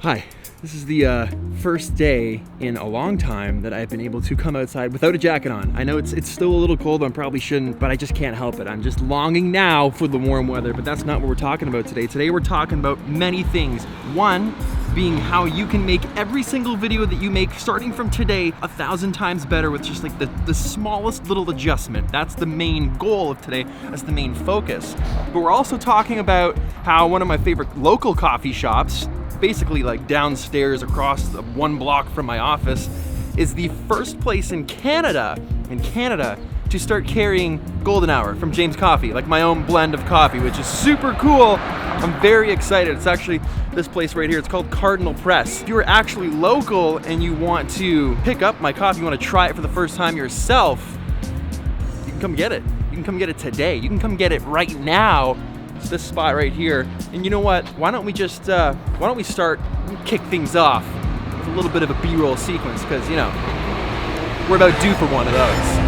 Hi, this is the first day in a long time that I've been able to come outside without a jacket on. I know it's still a little cold, I probably shouldn't, but I just can't help it. I'm just longing now for the warm weather, but that's not what we're talking about today. Today we're talking about many things. One being how you can make every single video that you make starting from today 1,000 times better with just like the smallest little adjustment. That's the main goal of today. That's the main focus. But we're also talking about how one of my favorite local coffee shops, basically like downstairs across the 1 block from my office, is the first place in Canada to start carrying Golden Hour from James Coffee, like my own blend of coffee, which is super cool. I'm very excited. It's actually this place right here. It's called Cardinal Press. If you're actually local and you want to pick up my coffee, you want to try it for the first time yourself, you can come get it. You can come get it today. You can come get it right now. It's this spot right here. And you know what? Why don't we start kick things off with a little bit of a B-roll sequence, because you know, we're about due for one of those.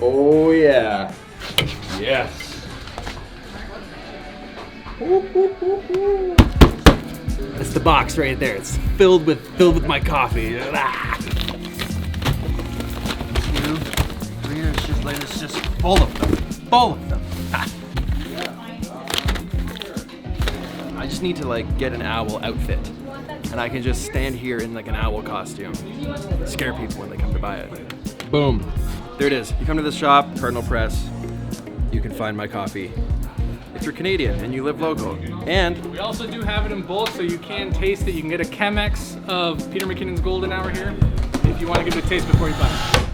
Oh yeah. Yes. That's the box right there. It's filled with my coffee. It's just full of them. Full of them. I just need to like get an owl outfit, and I can just stand here in like an owl costume, scare people when they come to buy it. Boom. There it is. You come to this shop, Cardinal Press, you can find my coffee. If you're Canadian and you live local. And we also do have it in bulk, so you can taste it. You can get a Chemex of Peter McKinnon's Golden Hour here if you want to give it a taste before you buy it.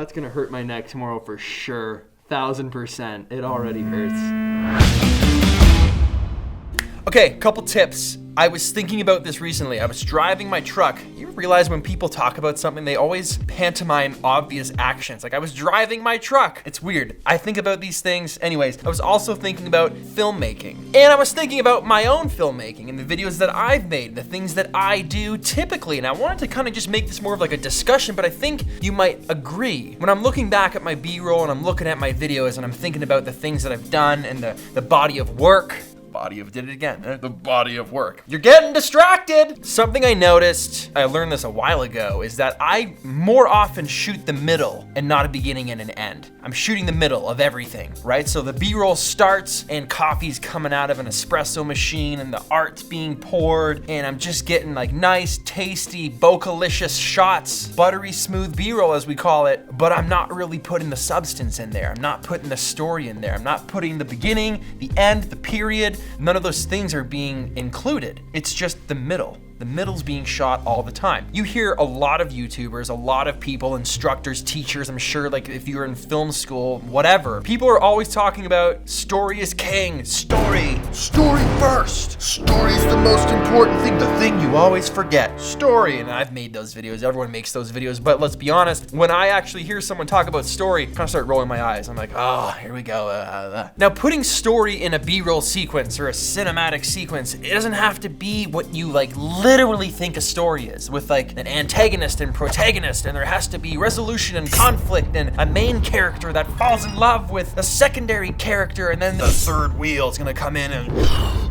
that's gonna hurt my neck tomorrow for sure. 1000%. It already hurts. Okay, couple tips. I was thinking about this recently. I was driving my truck. You realize when people talk about something, they always pantomime obvious actions. Like, I was driving my truck. It's weird. I think about these things. Anyways, I was also thinking about filmmaking. And I was thinking about my own filmmaking and the videos that I've made, the things that I do typically. And I wanted to kind of just make this more of like a discussion, but I think you might agree. When I'm looking back at my B-roll and I'm looking at my videos and I'm thinking about the things that I've done and the body of work, the body of work. You're getting distracted. Something I noticed, I learned this a while ago, is that I more often shoot the middle and not a beginning and an end. I'm shooting the middle of everything, right? So the B-roll starts and coffee's coming out of an espresso machine and the art's being poured and I'm just getting like nice, tasty, bocalicious shots, buttery smooth B-roll as we call it, but I'm not really putting the substance in there. I'm not putting the story in there. I'm not putting the beginning, the end, the period. None of those things are being included. It's just the middle. The middle's being shot all the time. You hear a lot of YouTubers, a lot of people, instructors, teachers, I'm sure, like if you're in film school, whatever, people are always talking about story is king, story first. Story's the most important thing, the thing you always forget. Story, and I've made those videos, everyone makes those videos, but let's be honest, when I actually hear someone talk about story, I kind of start rolling my eyes. I'm like, oh, here we go. Now, putting story in a B-roll sequence or a cinematic sequence, it doesn't have to be what you like literally think a story is, with like an antagonist and protagonist, and there has to be resolution and conflict, and a main character that falls in love with a secondary character, and then the third wheel is gonna come in and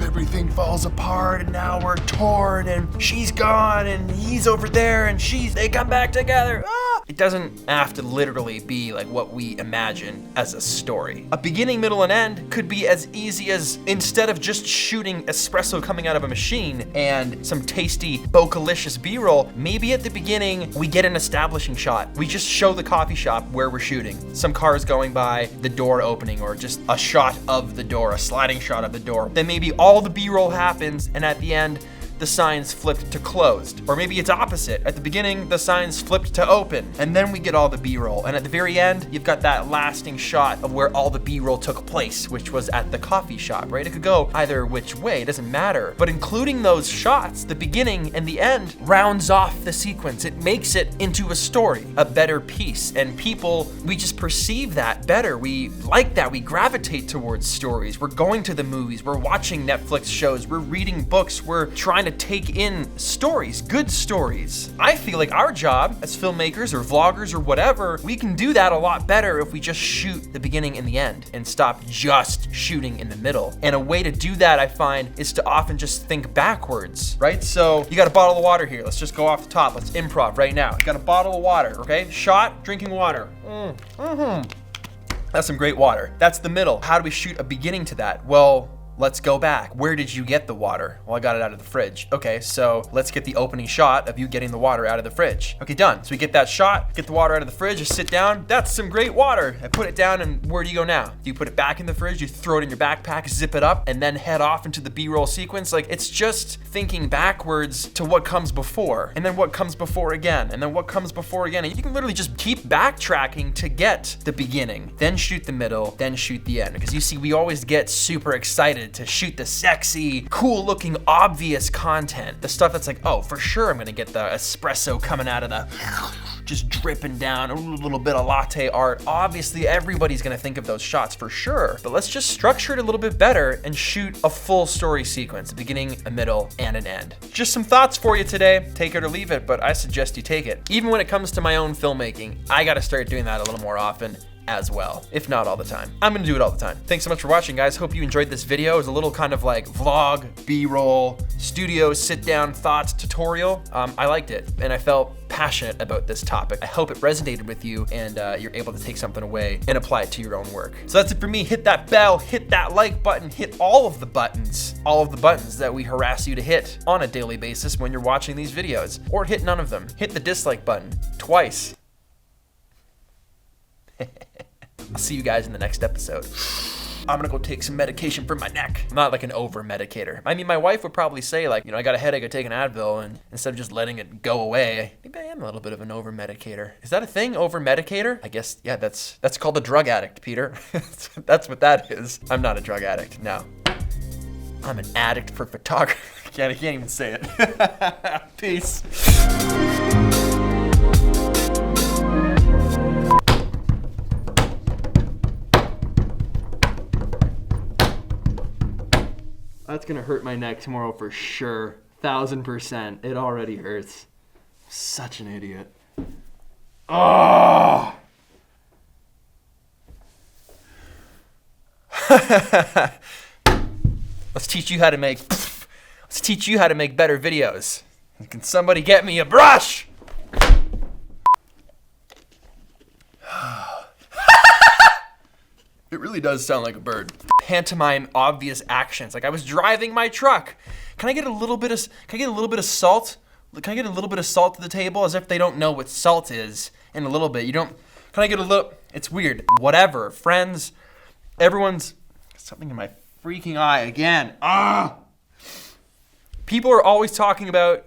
everything falls apart, and now we're torn, and she's gone, and he's over there, and they come back together. It doesn't have to literally be like what we imagine as a story. A beginning, middle, and end could be as easy as, instead of just shooting espresso coming out of a machine and some tasty, bocalicious B-roll, maybe at the beginning we get an establishing shot. We just show the coffee shop where we're shooting. Some cars going by, the door opening, or just a shot of the door, a sliding shot of the door. Then maybe all the B-roll happens, and at the end, the sign's flipped to closed. Or maybe it's opposite. At the beginning, the sign's flipped to open, and then we get all the B-roll. And at the very end, you've got that lasting shot of where all the B-roll took place, which was at the coffee shop, right? It could go either which way, it doesn't matter. But including those shots, the beginning and the end rounds off the sequence. It makes it into a story, a better piece. And people, we just perceive that better. We like that, we gravitate towards stories. We're going to the movies, we're watching Netflix shows, we're reading books, we're trying to take in stories, good stories. I feel like our job as filmmakers or vloggers or whatever, we can do that a lot better if we just shoot the beginning and the end and stop just shooting in the middle. And a way to do that, I find, is to often just think backwards, right? So you got a bottle of water here. Let's just go off the top. Let's improv right now. You got a bottle of water, okay? Shot, drinking water. That's some great water. That's the middle. How do we shoot a beginning to that? Well, let's go back. Where did you get the water? Well, I got it out of the fridge. Okay, so let's get the opening shot of you getting the water out of the fridge. Okay, done. So we get that shot, get the water out of the fridge, just sit down. That's some great water. I put it down, and where do you go now? Do you put it back in the fridge? You throw it in your backpack, zip it up, and then head off into the B-roll sequence? Like, it's just thinking backwards to what comes before, and then what comes before again, and then what comes before again. And you can literally just keep backtracking to get the beginning, then shoot the middle, then shoot the end. Because you see, we always get super excited to shoot the sexy, cool looking, obvious content. The stuff that's like, oh, for sure I'm gonna get the espresso coming out of the, just dripping down, a little bit of latte art. Obviously, everybody's gonna think of those shots for sure, but let's just structure it a little bit better and shoot a full story sequence, a beginning, a middle, and an end. Just some thoughts for you today. Take it or leave it, but I suggest you take it. Even when it comes to my own filmmaking, I gotta start doing that a little more often as well, if not all the time. I'm gonna do it all the time. Thanks so much for watching, guys. Hope you enjoyed this video. It was a little kind of like vlog, B-roll, studio sit-down thoughts tutorial. I liked it, and I felt passionate about this topic. I hope it resonated with you, and you're able to take something away and apply it to your own work. So that's it for me. Hit that bell, hit that like button, hit all of the buttons that we harass you to hit on a daily basis when you're watching these videos, or hit none of them. Hit the dislike button twice. I'll see you guys in the next episode. I'm gonna go take some medication for my neck. I'm not like an over-medicator. I mean, my wife would probably say like, I got a headache, I take an Advil, and instead of just letting it go away, maybe I am a little bit of an over-medicator. Is that a thing, over-medicator? I guess, yeah, that's called a drug addict, Peter. That's what that is. I'm not a drug addict, no. I'm an addict for photography. I can't even say it. Peace. That's gonna hurt my neck tomorrow for sure. 1000%. It already hurts. Such an idiot. Oh! Let's teach you how to make better videos. Can somebody get me a brush? It really does sound like a bird. Pantomime obvious actions. Like I was driving my truck. Can I get a little bit of salt? Can I get a little bit of salt to the table? As if they don't know what salt is. In a little bit. Can I get a little? It's weird. Whatever. Friends. Everyone's something in my freaking eye again. People are always talking about